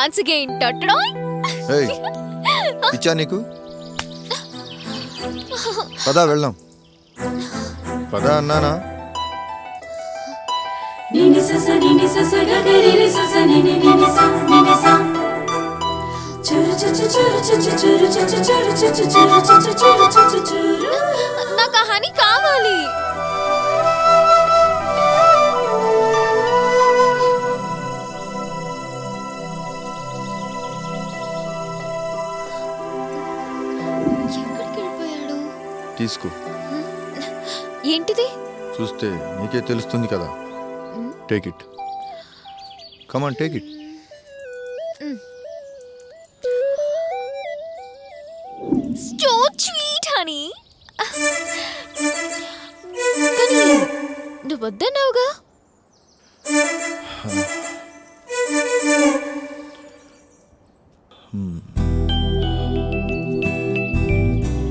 once again. Totoroy. Hey, పిచ్చా నీకు? పదా వెళ్దాం. పదా అన్నానా? నాకు ఆ హనీ కావాలి. తీసుకో. ఏంటిది? చూస్తే నీకే తెలుస్తుంది కదా. Take it. Come on, take it. So sweet honey. కానీ నువ్వు వద్దన్నావుగా.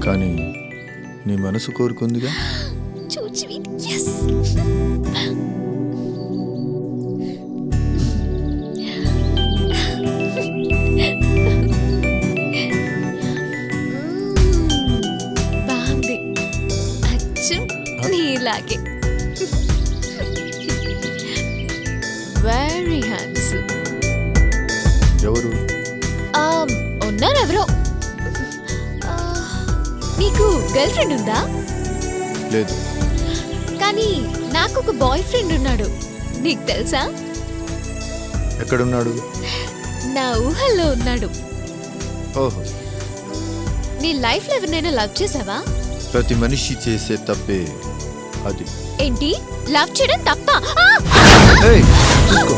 కానీ నీ మనసు కోరుకుందిగా. So sweet. yes. బాగుంది. అచ్చం నీలాగే. Very handsome. ఎవరు? ఉన్నారెవరో. నీకు గర్ల్ ఫ్రెండ్ ఉందా? లేదు. కానీ నాకు ఒక బాయ్ ఫ్రెండ్ ఉన్నాడు. నీకు తెలుసా? ఎక్కడున్నాడు? నా ఊహల్లో ఉన్నాడు. ఓహో. నీ లైఫ్ లో ఎవరినైనా లవ్ చేసావా? ప్రతి మనిషి చేసే తప్పే అది. ఏంటి? లవ్ చేయడం తప్ప? చూసుకో.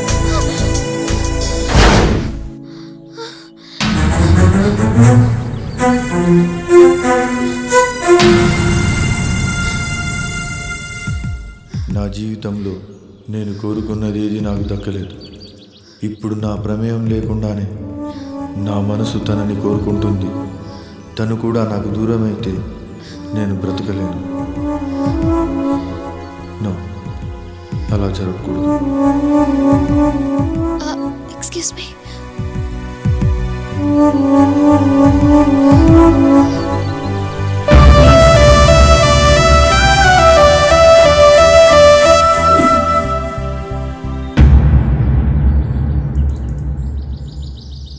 నా జీవితంలో నేను కోరుకున్నది ఏది నాకు దక్కలేదు. ఇప్పుడు నా ప్రమేయం లేకుండానే నా మనసు తనని కోరుకుంటుంది. తను కూడా నాకు దూరమైతే నేను బ్రతకలేను. నో, అలా జరగకూడదు. Excuse me.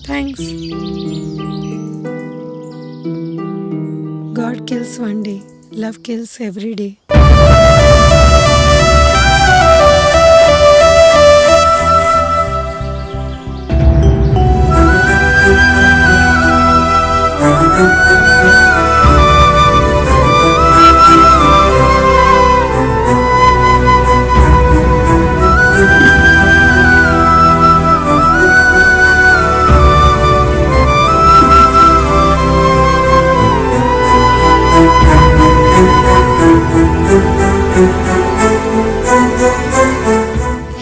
Thanks. God kills one day, love kills every day.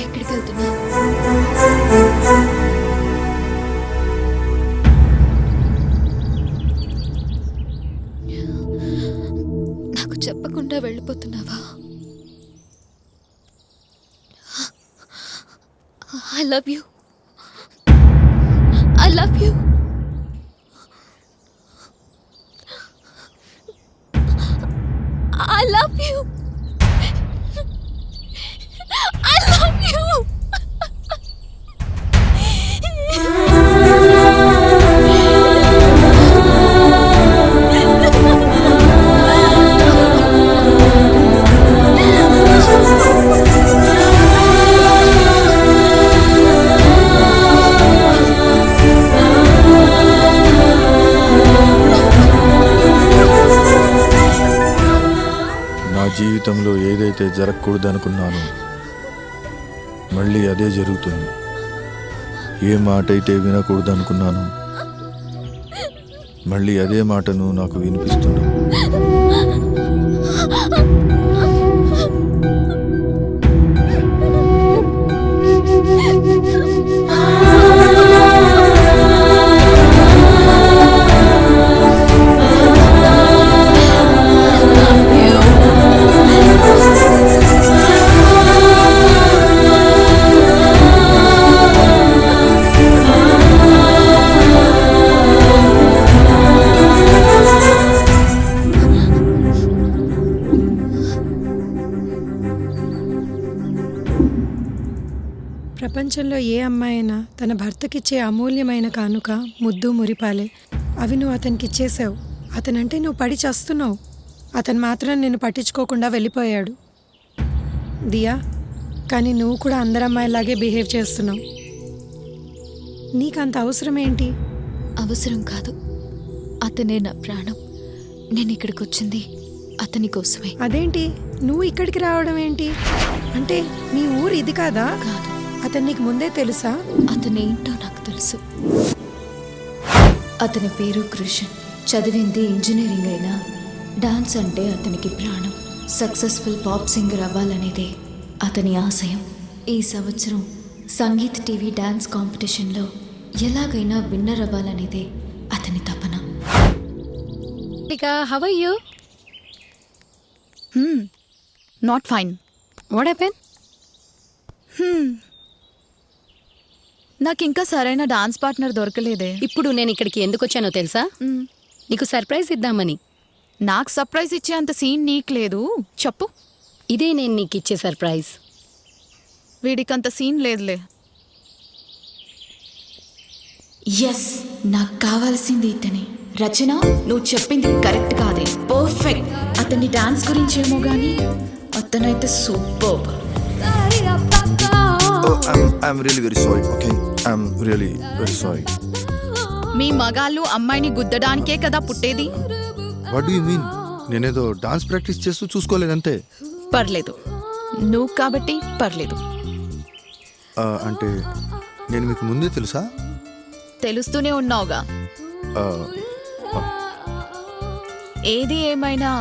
ఎక్కడికి వెళ్తున్నావు? నాకు చెప్పకుండా వెళ్ళిపోతున్నావా? I love you. I love you. I love you. I love you. నా జీవితంలో ఏదైతే జరగకూడదనుకున్నానో మళ్ళీ అదే జరుగుతుంది. ఏ మాట అయితే వినకూడదనుకున్నానో మళ్ళీ అదే మాటను నాకు వినిపిస్తున్నావు. ప్రపంచంలో ఏ అమ్మాయి అయినా తన భర్తకిచ్చే అమూల్యమైన కానుక ముద్దు మురిపాలే. అవి నువ్వు అతనికి ఇచ్చేసావు. అతనంటే నువ్వు పడి చేస్తున్నావు. అతను మాత్రం నిన్ను పట్టించుకోకుండా వెళ్ళిపోయాడు దియా. కానీ నువ్వు కూడా అందరు అమ్మాయిలాగే బిహేవ్ చేస్తున్నావు. నీకంత అవసరం ఏంటి? అవసరం కాదు, అతనే నా ప్రాణం. నేను ఇక్కడికి వచ్చింది అతని కోసమే. అదేంటి నువ్వు ఇక్కడికి రావడం ఏంటి? అంటే మీ ఊరు ఇది కాదా? కాదు, అతను నీకు ముందే తెలుసా? అతనేంటో నాకు తెలుసు. అతని పేరు కృషన్. చదివింది ఇంజనీరింగ్ అయినా డాన్స్ అంటే అతనికి ప్రాణం. సక్సెస్ఫుల్ పాప్ సింగర్ అవ్వాలనేదే అతని ఆశయం. ఈ సంవత్సరం సంగీత్ టీవీ డాన్స్ కాంపిటీషన్లో ఎలాగైనా విన్నర్ అవ్వాలనేదే అతని తపన. How are you? Not fine. What happened? నాకు ఇంకా సరైన డాన్స్ పార్ట్నర్ దొరకలేదే. ఇప్పుడు నేను ఇక్కడికి ఎందుకు వచ్చానో తెలుసా? నీకు సర్ప్రైజ్ ఇద్దామని. నాకు సర్ప్రైజ్ ఇచ్చే అంత సీన్ నీకు లేదు. చెప్పు. ఇదే నేను నీకు ఇచ్చే సర్ప్రైజ్. వీడికంత సీన్ లేదులే. ఎస్, నాకు కావాల్సింది ఇతనే. రచన, నువ్వు చెప్పింది కరెక్ట్ కాదే, పర్ఫెక్ట్. అతని డాన్స్ గురించేమో గానీ అతనైతే super. I'm really very sorry, okay? I'm really very sorry. మీ మగాళ్ళు అమ్మాయిని గుద్దడానికే కదా పుట్టేది. What do you mean? నేనేదో డాన్స్ ప్రాక్టీస్ చేస్తూ చూసుకోలేదంతే. పర్లేదు, నువ్వు కాబట్టి పర్లేదు. అంటే నేను మీకు ముందే తెలుసా? తెలుస్తూనే ఉన్నావుగా. ఏది ఏమైనా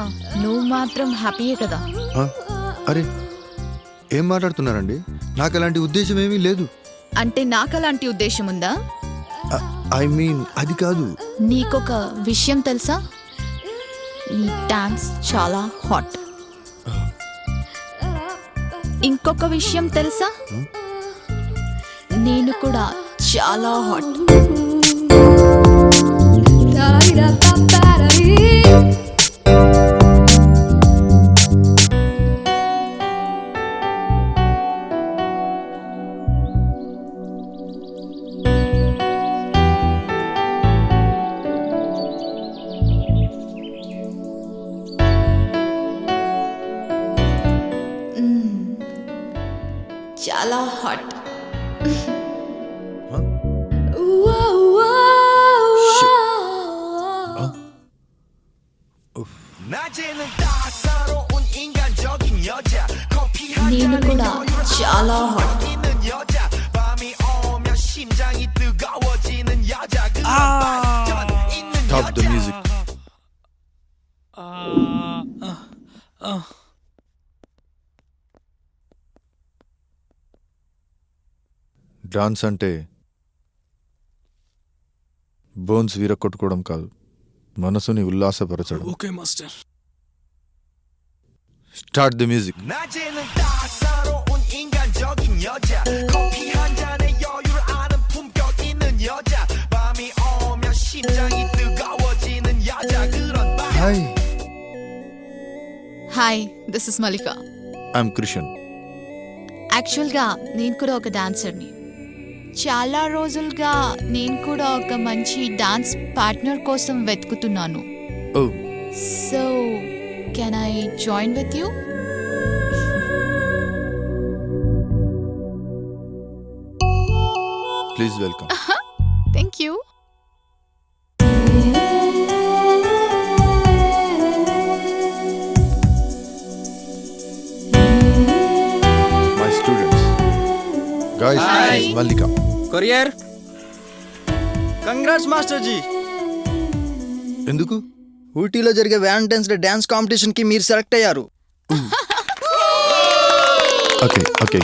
నువ్వు మాత్రం హ్యాపీయే కదా. అరే ఏం మాట్లాడుతున్నారండి? నాకు అలాంటి ఉద్దేశం ఏమీ లేదు. అంటే నాకు అలాంటి ఉద్దేశం ఉందా? ఐ మీన్ అది కాదు. నీకొక విషయం తెలుసా? నీ డాన్స్ చాలా హాట్. ఇంకొక విషయం తెలుసా? నేను కూడా చాలా హాట్. చాలా హాట్. నేను కూడా చాలా hot. Stop the music. Dance అంటే బోన్స్ వీరకొట్టుకోవడం కాదు, మనసుని ఉల్లాసపరచడం. Okay master. Start the music. Hi, hi, this is Mallika. I'm Krishan. యాక్చువల్గా నేను కూడా ఒక డాన్సర్ని. చాలా రోజులుగా నేను కూడా ఒక మంచి డాన్స్ పార్ట్నర్ కోసం వెతుకుతున్నాను. Oh, so can I join with you? Please welcome. Thank you. My students, guys, this is Mallika. Courier. Congrats master ji. ఎందుకు? ఊటీలో జరిగే వ్యాలంటైన్స్ డే డాన్స్ కాంపిటీషన్ కి మీరు సెలెక్ట్ అయ్యారు. Okay okay,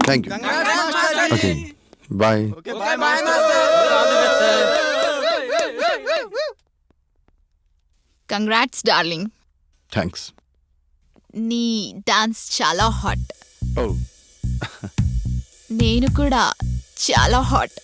thank you. Okay, bye. Congrats darling. Thanks. నీ dance చాలా hot. ఓ, నేను కూడా చాలా హాట్.